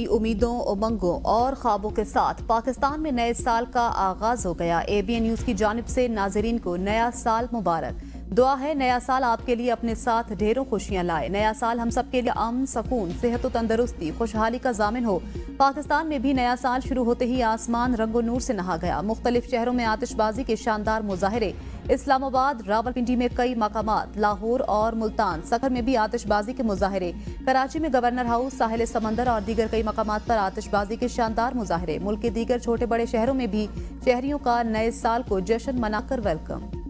नई उम्मीदों, उमंगों और ख्वाबों के साथ पाकिस्तान में नए साल का आगाज हो गया। ABN न्यूज की जानिब से नाजरीन को नया साल मुबारक। दुआ है नया साल आपके लिए अपने साथ ढेरों खुशियां लाए। नया साल हम सब के लिए अमन, सुकून, सेहत, तंदुरुस्ती, खुशहाली का जामिन हो। पाकिस्तान में भी नया साल शुरू होते ही आसमान रंगो नूर से नहा गया। मुख्तलिफ शहरों में आतिशबाजी के शानदार मुजाहरे। इस्लामाबाद, रावलपिंडी में कई मकामात, लाहौर और मुल्तान सखर में भी आतिशबाजी के मुजाहरे। कराची में गवर्नर हाउस, साहिल समंदर और दीगर कई मकामात पर आतिशबाजी के शानदार मुजाहरे। मुल्क के दीगर छोटे बड़े शहरों में भी शहरियों का नए साल को जश्न मनाकर वेलकम।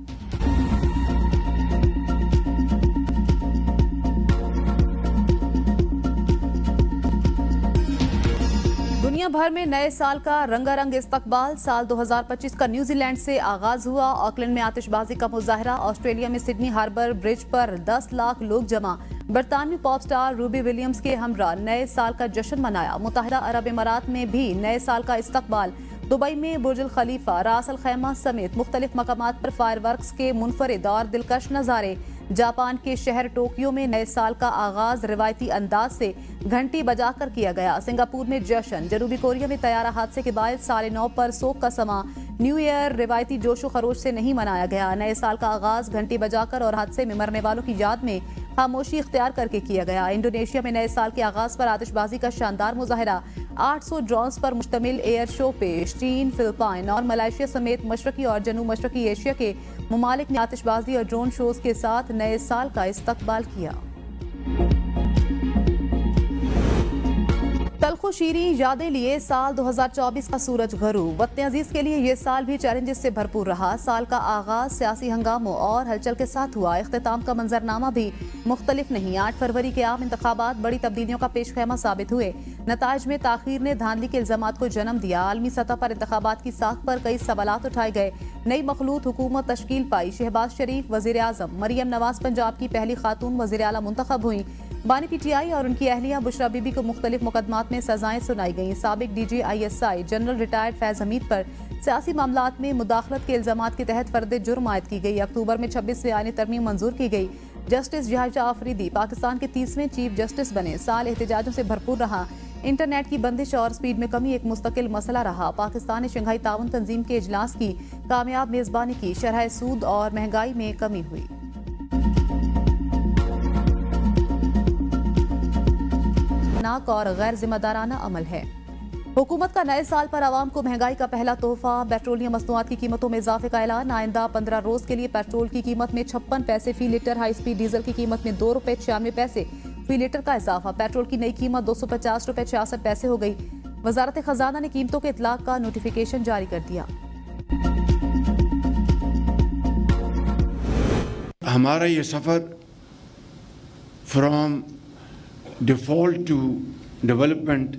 दुनिया भर में नए साल का रंगारंग इस्तकबाल। साल 2025 का न्यूजीलैंड से आगाज हुआ। ऑकलैंड में आतिशबाजी का मुजाहरा। ऑस्ट्रेलिया में सिडनी हार्बर ब्रिज पर 10 लाख लोग जमा। बरतानवी पॉप स्टार रूबी विलियम्स के हमरा नए साल का जश्न मनाया। मुत्तहिदा अरब इमारात में भी नए साल का इस्तकबाल। दुबई में बुर्ज अल खलीफा, रास अल खैमा समेत मुख्तलिफ मकामात पर फायरवर्क्स के मुनफरिद और दिलकश नजारे। जापान के शहर टोक्यो में नए साल का आगाज रिवायती अंदाज से घंटी बजाकर किया गया। सिंगापुर में जश्न। जनूबी कोरिया में तैयारा हादसे के बाद 9:30 पर सोग का समा। न्यू ईयर रिवायती जोशो खरोश से नहीं मनाया गया। नए साल का आगाज घंटी बजाकर और हादसे में मरने वालों की याद में खामोशी इख्तियार करके किया गया। इंडोनेशिया में नए साल के आगाज पर आतिशबाजी का शानदार मुजाहरा। 800 ड्रोन्स पर मुश्तमिल एयर शो पेश। चीन, फिलिपाइन और मलेशिया समेत मशरकी और जनूब मशरकी एशिया के ममालिक ने आतिशबाजी और ड्रोन शोज के साथ नए साल का इस्तकबाल किया। तल्खो शीरी यादें लिए साल 2024 का सूरज गरूब। वतन अजीज के लिए ये साल भी चैलेंजेस से भरपूर रहा। साल का आगाज सियासी हंगामों और हलचल के साथ हुआ। इख्तिताम का मंजरनामा भी मुख्तलिफ नहीं। 8 फरवरी के आम इंतखाबात बड़ी तब्दीलियों का पेशखैमा साबित हुए। नताइज में ताखीर ने धांधली के इल्जामात को जन्म दिया। आलमी सतह पर इंतखाबात की साख पर कई सवालात उठाए गए। नई मखलूत हुकूमत तश्कील पाई। शहबाज शरीफ वजीर आजम, मरियम नवाज पंजाब की पहली खातून वजीर आला मुंतखब हुई। बानी PTI और उनकी अहलिया बुशरा बीबी को मुख्तलिफ मुकदमात में सजाएं सुनाई गईं। साबिक DG ISI general retired Faiz Hamid पर सियासी मामलात में मुदाखलत के इल्जामात के तहत फर्द जुर्म आयद की गई। अक्टूबर में 26वीं आईनी तरमीम मंजूर की गई। जस्टिस जहाजा आफरीदी पाकिस्तान के 30वें चीफ जस्टिस बने। साल एहतजाजों से भरपूर रहा। इंटरनेट की बंदिश और स्पीड में कमी एक मुस्तकिल मसला रहा। पाकिस्तान ने शंघाई ताउन तंजीम के इजलास की कामयाब मेजबानी की। शरह सूद और महंगाई में कमी हुई। और गैर जिम्मेदाराना अमल है। हुकूमत का नए साल पर आवाम को महंगाई का पहला तोहफा। पेट्रोलियम मसनूआत की कीमतों में इजाफे का ऐलान। आइंदा 15 रोज के लिए पेट्रोल की कीमत में 56 पैसे फी लीटर, हाई स्पीड डीजल की कीमत में ₹2.96 फी लीटर का इजाफा। पेट्रोल की नई कीमत ₹250.66 हो गई। वजारत खजाना ने कीमतों के इतलाक का नोटिफिकेशन जारी कर दिया। हमारा ये suffer from default to development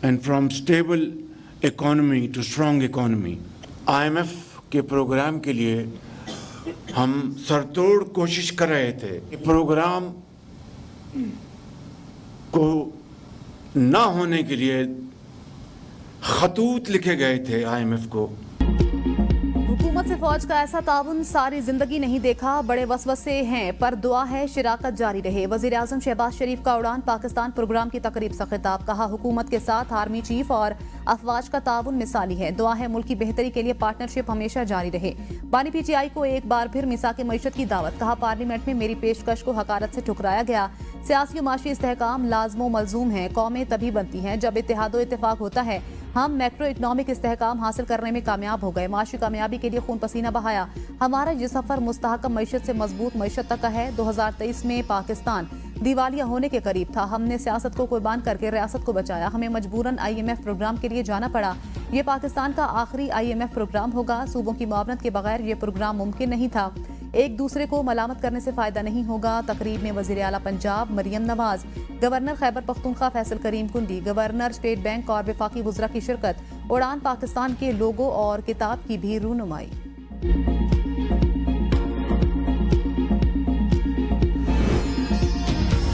and from stable economy to strong economy। IMF के प्रोग्राम के लिए हम सरतोड़ कोशिश कर रहे थे। प्रोग्राम को ना होने के लिए खतूत लिखे गए थे IMF को। हुकूमत से फौज का ऐसा ताउन सारी जिंदगी नहीं देखा। बड़े वसवसे हैं पर दुआ है शिराकत जारी रहे। वजीर आजम शहबाज शरीफ का उड़ान पाकिस्तान प्रोग्राम की तकरीब से खिताब। कहा हुकूमत के साथ आर्मी चीफ और अफवाज का ताउन मिसाली है। दुआ है मुल्क की बेहतरी के लिए पार्टनरशिप हमेशा जारी रहे। बानी PTI को एक बार फिर मिसाक मईशत की दावत। कहा पार्लियामेंट में मेरी पेशकश को हकारत से ठुकराया गया। सियासी और माशी इस्तेहकाम लाजमो मलजूम है। कौमें तभी बनती हैं जब इत्तेहादो इत्तेफाक होता है। हम मैक्रो इकनॉमिक इस्तेहकाम हासिल करने में कामयाब हो गए। माशी कामयाबी के लिए खून पसीना बहाया। हमारा ये सफर मुस्तहकम मईशत से मजबूत मईशत तक का है। 2023 में पाकिस्तान दिवालिया होने के करीब था। हमने सियासत को कुर्बान करके रियासत को बचाया। हमें मजबूरन IMF प्रोग्राम के लिए जाना पड़ा। ये पाकिस्तान का आखिरी IMF प्रोग्राम होगा। सूबों की मुआवनत के बगैर ये प्रोग्राम मुमकिन नहीं था। एक दूसरे को मलामत करने से फायदा नहीं होगा। तकरीब में वजीर आला पंजाब मरियम नवाज, गवर्नर खैबर पख्तूनख्वा फैसल करीम कुंडी, गवर्नर स्टेट बैंक और वफाकी वुज़रा की शिरकत। उड़ान पाकिस्तान के लोगो और किताब की भी रूनुमाई।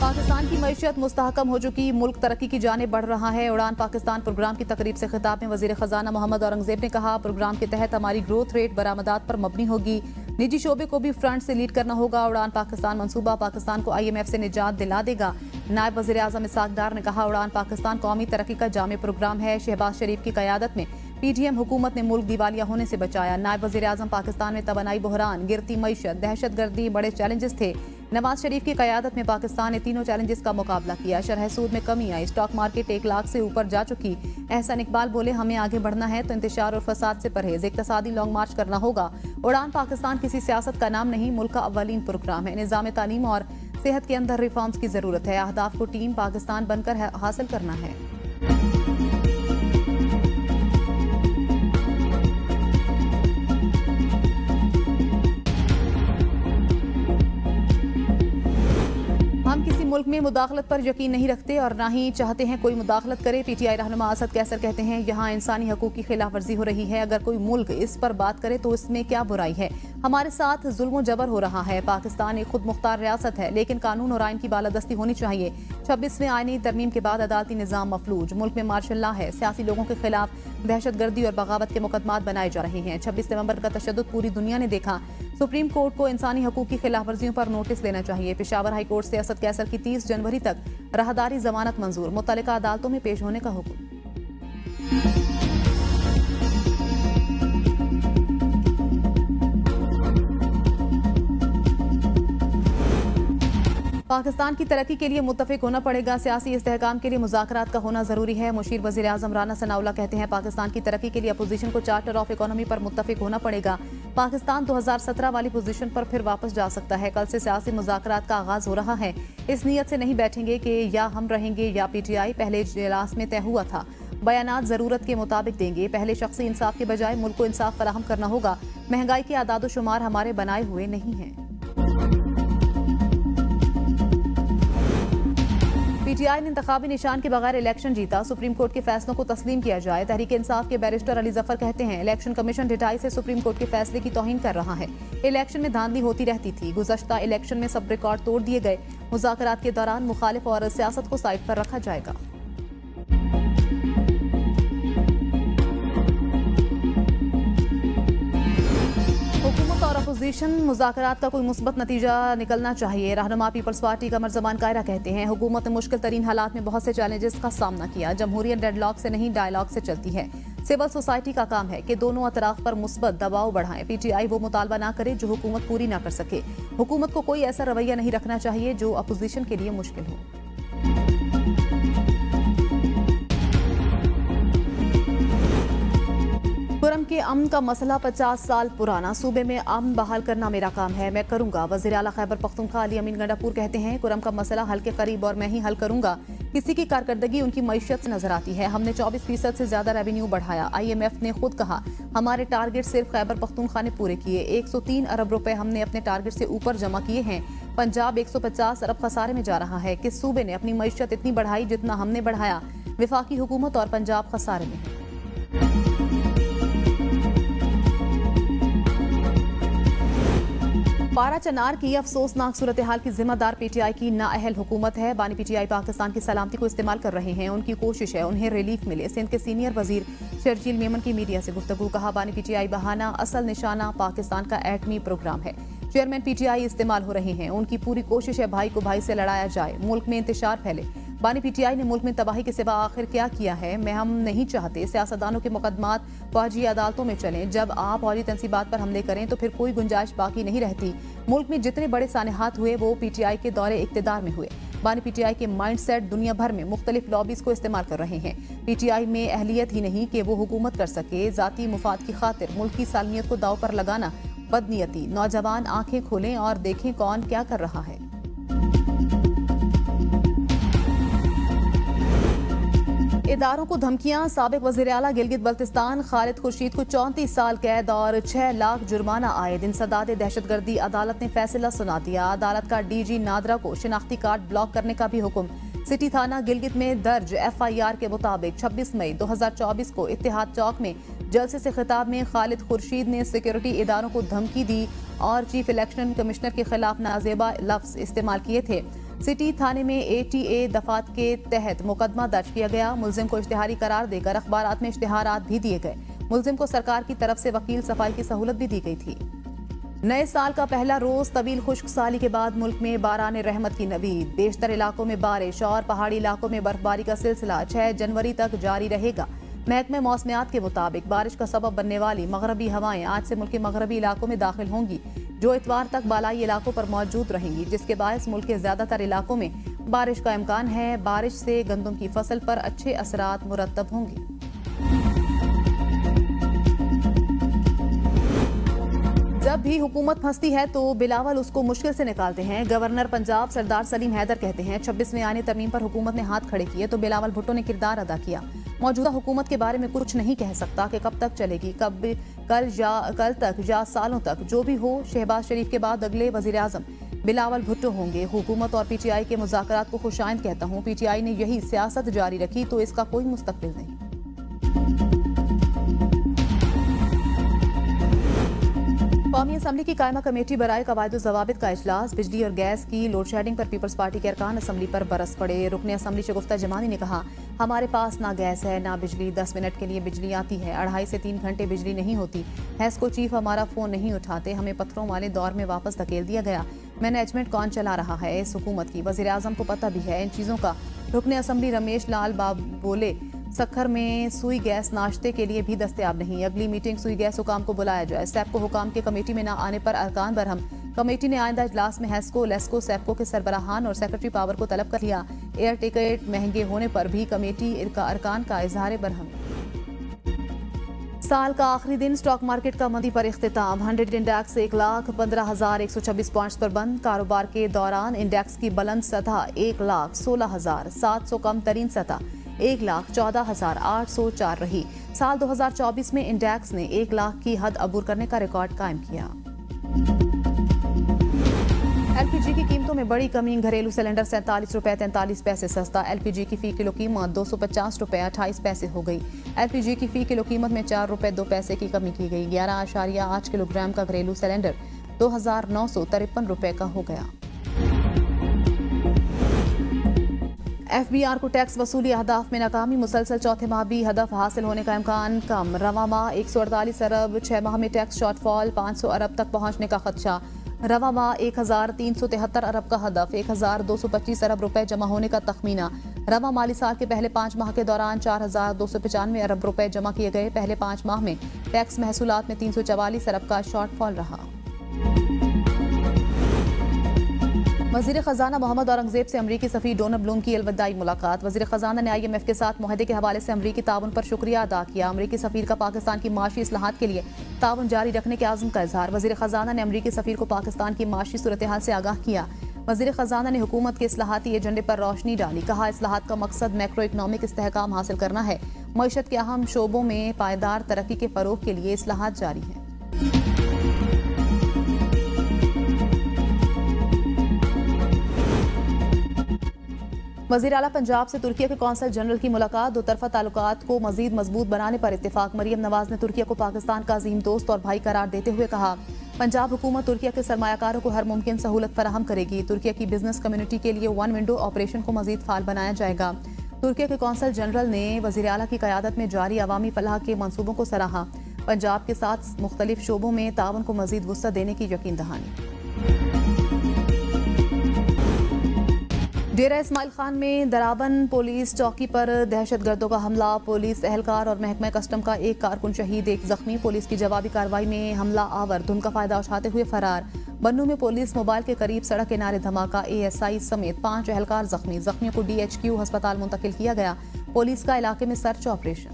पाकिस्तान की मईशत मुस्तहकम हो चुकी, मुल्क तरक्की की जानिब बढ़ रहा है। उड़ान पाकिस्तान प्रोग्राम की तकरीब से खिताब में वजीर खजाना मोहम्मद औरंगजेब ने कहा प्रोग्राम के तहत हमारी ग्रोथ रेट बरामदात पर मबनी होगी। निजी शोबे को भी फ्रंट से लीड करना होगा। उड़ान पाकिस्तान मंसूबा पाकिस्तान को IMF से निजात दिला देगा। नायब वज़ीर आज़म इसहाक डार ने कहा, उड़ान पाकिस्तान कौमी तरक्की का जामे प्रोग्राम है। शहबाज शरीफ की क़यादत में PTM हुकूमत ने मुल्क दिवालिया होने से बचाया। नायब वज़ीर आज़म पाकिस्तान में तवानाई बहरान, गिरती मईशत, दहशतगर्दी बड़े चैलेंजेस थे। नवाज शरीफ की क़यादत में पाकिस्तान ने तीनों चैलेंजेस का मुकाबला किया। शरह सूद में कमी आई, स्टॉक मार्केट 1 लाख से ऊपर जा चुकी। एहसान इकबाल बोले, हमें आगे बढ़ना है तो इंतशार और फसाद से परहेज, इक्तसादी लॉन्ग मार्च करना होगा। उड़ान पाकिस्तान किसी सियासत का नाम नहीं, मुल्क का अव्वलीन प्रोग्राम है। निज़ाम तालीम और सेहत के अंदर रिफॉर्म्स की जरूरत है। अहदाफ को टीम पाकिस्तान बनकर हासिल करना है। हम किसी मुल्क में मुदाखलत पर यकीन नहीं रखते और ना ही चाहते हैं कोई मुदाखलत करे। PTI रहनुमा असद कैसर कहते हैं, यहाँ इंसानी हकूक की खिलाफ वर्जी हो रही है। अगर कोई मुल्क इस पर बात करे तो इसमें क्या बुराई है। हमारे साथ जुल्म जबर हो रहा है। पाकिस्तान एक खुद मुख्तार रियासत है, लेकिन कानून और आइन की बालादस्ती होनी चाहिए। 26वें आईनी तरमीम के बाद अदालती निज़ाम मफलूज, मुल्क में मार्शल लॉ है। सियासी लोगों के खिलाफ दहशतगर्दी और बगावत के मुकदमात बनाए जा रहे हैं। 26 नवंबर का तशद्दुद पूरी दुनिया ने देखा। सुप्रीम कोर्ट को इंसानी हकूक की खिलाफ वर्जियों पर नोटिस देना चाहिए। पेशावर हाई कोर्ट से असद कैसर की 30 जनवरी तक राहदारी जमानत मंजूर, मुतल्लिका अदालतों में पेश होने का हुक्म। पाकिस्तान की तरक्की के लिए मुत्तफिक होना पड़ेगा। सियासी इस्तेहकाम के लिए मुज़ाकरात का होना जरूरी है। मुशीर वज़ीर आज़म राना सनाउल्लाह कहते हैं, पाकिस्तान की तरक्की के लिए अपोजिशन को चार्टर ऑफ इकोनॉमी पर मुत्तफिक होना पड़ेगा। पाकिस्तान 2017 वाली पोजीशन पर फिर वापस जा सकता है। कल से सियासी मुज़ाकरात का आगाज हो रहा है। इस नीयत से नहीं बैठेंगे कि या हम रहेंगे या PTI। पहले इजलास में तय हुआ था, बयानात जरूरत के मुताबिक देंगे। पहले शख्सी इंसाफ के बजाय मुल्क को इंसाफ फराहम करना होगा। महंगाई के आदाद शुमार हमारे बनाए हुए नहीं हैं। PTI ने इंतखाबी निशान के बगैर इलेक्शन जीता। सुप्रीम कोर्ट के फैसलों को तस्लीम किया जाए। तहरीक इंसाफ के बैरिस्टर अली जफर कहते हैं, इलेक्शन कमीशन ढिठाई से सुप्रीम कोर्ट के फैसले की तौहीन कर रहा है। इलेक्शन में धांधली होती रहती थी। गुज़श्ता इलेक्शन में सब रिकॉर्ड तोड़ दिए गए। मुज़ाकरात के दौरान मुखालिफ और सियासत को साइड पर रखा जाएगा। हुकूमत और अपोजिशन मुज़ाकरात का कोई मुस्बत नतीजा निकलना चाहिए। रहनुमा पीपल्स पार्टी कमर ज़मान कायरा कहते हैं, हुकूमत ने मुश्किल तरीन हालात में बहुत से चैलेंजेस का सामना किया। जमहूरियत डेडलॉक से नहीं, डायलॉग से चलती है। सिविल सोसाइटी का काम है कि दोनों अतराफ पर मुस्बत दबाव बढ़ाएं। PTI वो मुतालबा ना करे जो हुकूमत पूरी ना कर सके। हुकूमत को कोई ऐसा रवैया नहीं रखना चाहिए जो अपोजिशन के लिए मुश्किल हो। कुरम के अमन का मसला 50 साल पुराना। सूबे में अमन बहाल करना मेरा काम है, मैं करूंगा। वज़ीर आला खैबर पख्तूनख्वा अली अमीन गंडापुर कहते हैं, कुरम का मसला हल के करीब और मैं ही हल करूंगा। किसी की कारकर्दगी उनकी मईशत से नजर आती है। हमने 24% से ज्यादा रेवेन्यू बढ़ाया। IMF ने खुद कहा हमारे टारगेट सिर्फ खैबर पख्तूनख्वा ने पूरे किए। 103 अरब रुपए हमने अपने टारगेट से ऊपर जमा किए हैं। पंजाब 150 अरब खसारे में जा रहा है। किस सूबे ने अपनी मईशत इतनी बढ़ाई जितना हमने बढ़ाया? विफाकी हुकूमत और पंजाब खसारे में है। पारा चनार की अफसोसनाक सूरत हाल की जिम्मेदार PTI की नाअहल हुकूमत है। बानी PTI पाकिस्तान की सलामती को इस्तेमाल कर रहे हैं। उनकी कोशिश है उन्हें रिलीफ मिले। सिंध के सीनियर वजीर शर्जील मेमन की मीडिया से गुफ्तगू। कहा, बानी PTI बहाना, असल निशाना पाकिस्तान का एटमी प्रोग्राम है। चेयरमैन PTI इस्तेमाल हो रहे हैं। उनकी पूरी कोशिश है भाई को भाई से लड़ाया जाए, मुल्क में इंतशार फैले। बानी PTI ने मुल्क में तबाही के सिवा आखिर क्या किया है? हम नहीं चाहते सियासतदानों के मुकदमात फौजी अदालतों में चलें। जब आप फौजी तंसीबात पर हमले करें तो फिर कोई गुंजाइश बाकी नहीं रहती। मुल्क में जितने बड़े सानेहात हुए वो PTI के दौरे इक्तदार में हुए। बानी PTI के माइंडसेट दुनिया भर में मुख्तलिफ लॉबीज को इस्तेमाल कर रहे हैं। PTI में अहलियत ही नहीं कि वो हुकूमत कर सके। जाती मुफाद की खातिर मुल्क की सालमियत को दाव पर लगाना बदनीयती। नौजवान आंखें खोलें और देखें कौन क्या कर रहा है। इदारों को धमकियां। साबिक वज़ीर आला गिलगित बल्तिस्तान खालिद खुर्शीद को 34 साल कैद और 6 लाख जुर्माना आयद। इंसदाद दहशतगर्दी अदालत ने फैसला सुना दिया। अदालत का DG नादरा को शिनाख्ती कार्ड ब्लॉक करने का भी हुक्म। सिटी थाना गिलगित में दर्ज FIR के मुताबिक 26 मई 2024 को इत्तेहाद चौक में जलसे से खिताब में खालिद खुर्शीद ने सिक्योरिटी इदारों को धमकी दी और चीफ इलेक्शन कमिश्नर के खिलाफ नाजेबा लफ्ज इस्तेमाल किए थे। सिटी थाने में ATA दफात के तहत मुकदमा दर्ज किया गया। मुल्जिम को इश्तिहारी करार देकर अखबारात में इश्तिहारात भी दिए गए। मुल्जिम को सरकार की तरफ से वकील सफाई की सहूलत भी दी गई थी। नए साल का पहला रोज तवील खुश्क साली के बाद मुल्क में बारान रहमत की नवीद। बेशतर इलाकों में बारिश और पहाड़ी इलाकों में बर्फबारी का सिलसिला 6 जनवरी तक जारी रहेगा। महकमे मौसमियात के मुताबिक बारिश का सबब बनने वाली मगरबी हवाएं आज से मुल्क के मगरबी इलाकों में दाखिल होंगी, जो इतवार तक बालाई इलाकों पर मौजूद रहेंगी, जिसके बायस मुल्क के ज्यादातर इलाकों में बारिश का इम्कान है। बारिश से गंदम की फसल पर अच्छे असरात मुरतब होंगे। जब भी हुकूमत फंसती है तो बिलावल उसको मुश्किल से निकालते हैं। गवर्नर पंजाब सरदार सलीम हैदर कहते हैं 26वें आईनी तरमीम पर हुकूमत ने हाथ खड़े किए तो बिलावल भुट्टो ने किरदार अदा किया। मौजूदा हुकूमत के बारे में कुछ नहीं कह सकता कि कब तक चलेगी, कल तक या सालों तक, जो भी हो। शहबाज शरीफ के बाद अगले वजीर आजम बिलावल भुट्टो होंगे। हुकूमत और पीटीआई के मुज़ाकरात को खुशाइंद कहता हूँ। पीटीआई ने यही सियासत जारी रखी तो इसका कोई मुस्तकबिल नहीं। कौमी असम्बली की कायमा कमेटी बराए कवायद ज़वाबित का इजलास। बिजली और गैस की लोड शेडिंग पर पीपल्स पार्टी के अरकान असम्बली पर बरस पड़े। रुकने असम्बली शगुफ्ता जमानी ने कहा, हमारे पास ना गैस है ना बिजली, 10 मिनट के लिए बिजली आती है, 2.5 से 3 घंटे बिजली नहीं होती। हैस्को चीफ हमारा फोन नहीं उठाते, हमें पत्थरों वाले दौर में वापस धकेल दिया गया। मैनेजमेंट कौन चला रहा है इस हुकूमत की, वज़ीर आज़म को पता भी है इन चीज़ों का। रुकने असम्बली रमेश लाल बाब बोले, सखर में सुई गैस नाश्ते के लिए भी दस्तयाब नहीं। अगली मीटिंग सुई गैस हुकाम को बुलाया जाए। सैपको हुकाम के कमेटी में न आने पर अरकान बरहम। कमेटी ने आइंदा इजलास में हैस्को, लेस्को, सैपको के सरबराहान और सेक्रेटरी पावर को तलब कर लिया। एयर टिकट महंगे होने पर भी कमेटी अरकान का इजहार बरहम। साल का आखिरी दिन स्टॉक मार्केट का मंदी पर इख्तिताम। 100 इंडेक्स 1,15,126 पॉइंट्स पर बंद। कारोबार के दौरान इंडेक्स की बुलंद सतह 1,16,700, कम तरीन सतह 1,14,804 रही। साल 2024 में इंडेक्स ने 1 लाख की हद अबूर करने का रिकॉर्ड कायम किया। एलपीजी की कीमतों में बड़ी कमी। घरेलू सिलेंडर 47 रुपए 43 पैसे सस्ता। एलपीजी की फी किलो कीमत 250 रुपए 28 पैसे हो गई। एलपीजी की फी किलो कीमत में 4 रुपए 2 पैसे की कमी की गई। 11.8 किलोग्राम का घरेलू सिलेंडर 2,953 रुपए का हो गया। एफबीआर को टैक्स वसूली अहदाफ में नाकामी। मुसलसल चौथे माह भी हदफ हासिल होने का इम्कान कम। रवा माह 148 अरब, 6 माह में टैक्स शॉर्टफॉल 500 अरब तक पहुंचने का खदशा। रवा माह 1,373 अरब का हदफ, 1,225 अरब रुपए जमा होने का तखमीना। रवा माली साल के पहले 5 माह के दौरान 4,295 अरब रुपए जमा किए गए। पहले 5 माह में टैक्स महसूलात में 344 अरब का शॉर्टफॉल रहा। वज़ीर ख़जाना मोहम्मद औरंगज़ेब से अमरीकी सफ़ीर डोनाल्ड ब्लूम की अलविदाई मुलाकात। वज़ीर ख़जाना ने IMF के साथ मुआहदे के हवाले से अमरीकी ताउन पर शुक्रिया अदा किया। अमरीकी सफ़ीर का पाकिस्तान की माशी इस्लाहात के लिए ताउन जारी रखने के आज़म का इजहार। वज़ीर ख़जाना ने अमरीकी सफ़ीर को पाकिस्तान की माशी सूरत हाल से आगाह किया। वज़ीर ख़जाना ने हुकूमत के इस्लाहाती एजेंडे पर रोशनी डाली। कहा, इस्लाहात का मकसद मैक्रो इकनॉमिक इस्तेहकाम हासिल करना है। मईशत के अहम शोबों में पायदार तरक्की के फ़रोग़ के लिए इस्लाहात जारी हैं। वज़ीर आला पंजाब से तुर्किया के कौंसल जनरल की मुलाकात। दो तरफा ताल्लुकात को मजीद मजबूत बनाने पर इत्तेफाक। मरियम नवाज ने तुर्किया को पाकिस्तान का अजीम दोस्त और भाई करार देते हुए कहा, पंजाब हुकूमत तुर्किया के सरमायाकारों को हर मुमकिन सहूलत फराहम करेगी। तुर्किया की बिजनेस कम्युनिटी के लिए 1 विंडो ऑपरेशन को मजीद फाल बनाया जाएगा। तुर्किया के कौंसल जनरल ने वज़ीर आला की क़यादत में जारी अवामी फलाह के मंसूबों को सराहा। पंजाब के साथ मुख्तलिफ शोबों में ताउन को मजीद वुसअत देने की यकीन दहानी। डेरा इस्माइल खान में दराबन पुलिस चौकी पर दहशतगर्दों का हमला। पुलिस एहलकार और महकमा कस्टम का एक कारकुन शहीद, 1 जख्मी। पुलिस की जवाबी कार्रवाई में हमला आवर धुन का फायदा उठाते हुए फरार। बन्नू में पुलिस मोबाइल के करीब सड़क किनारे धमाका। ASI समेत 5 एहलकार जख्मी। जख्मियों को DHQ अस्पताल मुंतकिल किया गया। पुलिस का इलाके में सर्च ऑपरेशन।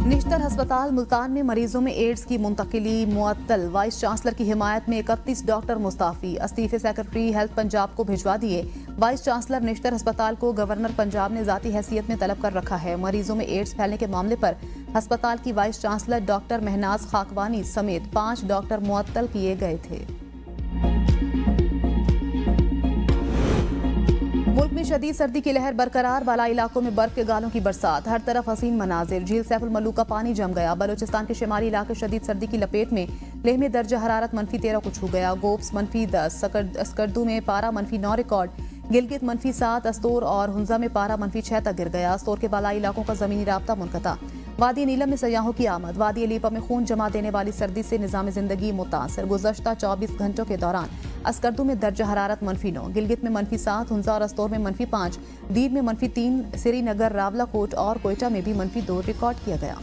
निश्तर अस्पताल मुल्तान में मरीजों में एड्स की मुंतकिली मुअत्तल। वाइस चांसलर की हिमायत में 31 डॉक्टर मुस्ताफी। इस्तीफे सेक्रेटरी हेल्थ पंजाब को भिजवा दिए। वाइस चांसलर निश्तर अस्पताल को गवर्नर पंजाब ने जाती हैसियत में तलब कर रखा है। मरीजों में एड्स फैलने के मामले पर अस्पताल की vice chancellor doctor Mahnaz Khakwani समेत 5 डॉक्टर मुअत्तल किए गए थे। मुल्क में शदीद सर्दी की लहर बरकरार। बालाई इलाकों में बर्फ के गालों की बरसात। हर तरफ हसीन मनाजिर। झील सैफुल मलूक का पानी जम गया। बलूचिस्तान के शुमाली इलाके शदीद सर्दी की लपेट में। लेह में दर्जा हरारत -13 को छू गया। गोप्स -10, अस्करदू में पारा -9 रिकॉर्ड। गिलगित -7, अस्तोर और हुंजा में पारा -6 तक गिर गया। अस्तोर के बालाई इलाकों का जमीनी राब्ता मुनक़ता। वादी नीलम में सयाहों की आमद। वादी अलीपा में खून जमा देने वाली सर्दी से निज़ाम जिंदगी मुतासर। गुज़श्ता 24 घंटों के दौरान अस्करदू में दर्जा हरारत -9, गिलगित में -7, हुंजा और अस्तोर में -5, दीर में -3, श्रीनगर, रावलाकोट और कोयटा में भी -2 रिकॉर्ड किया गया।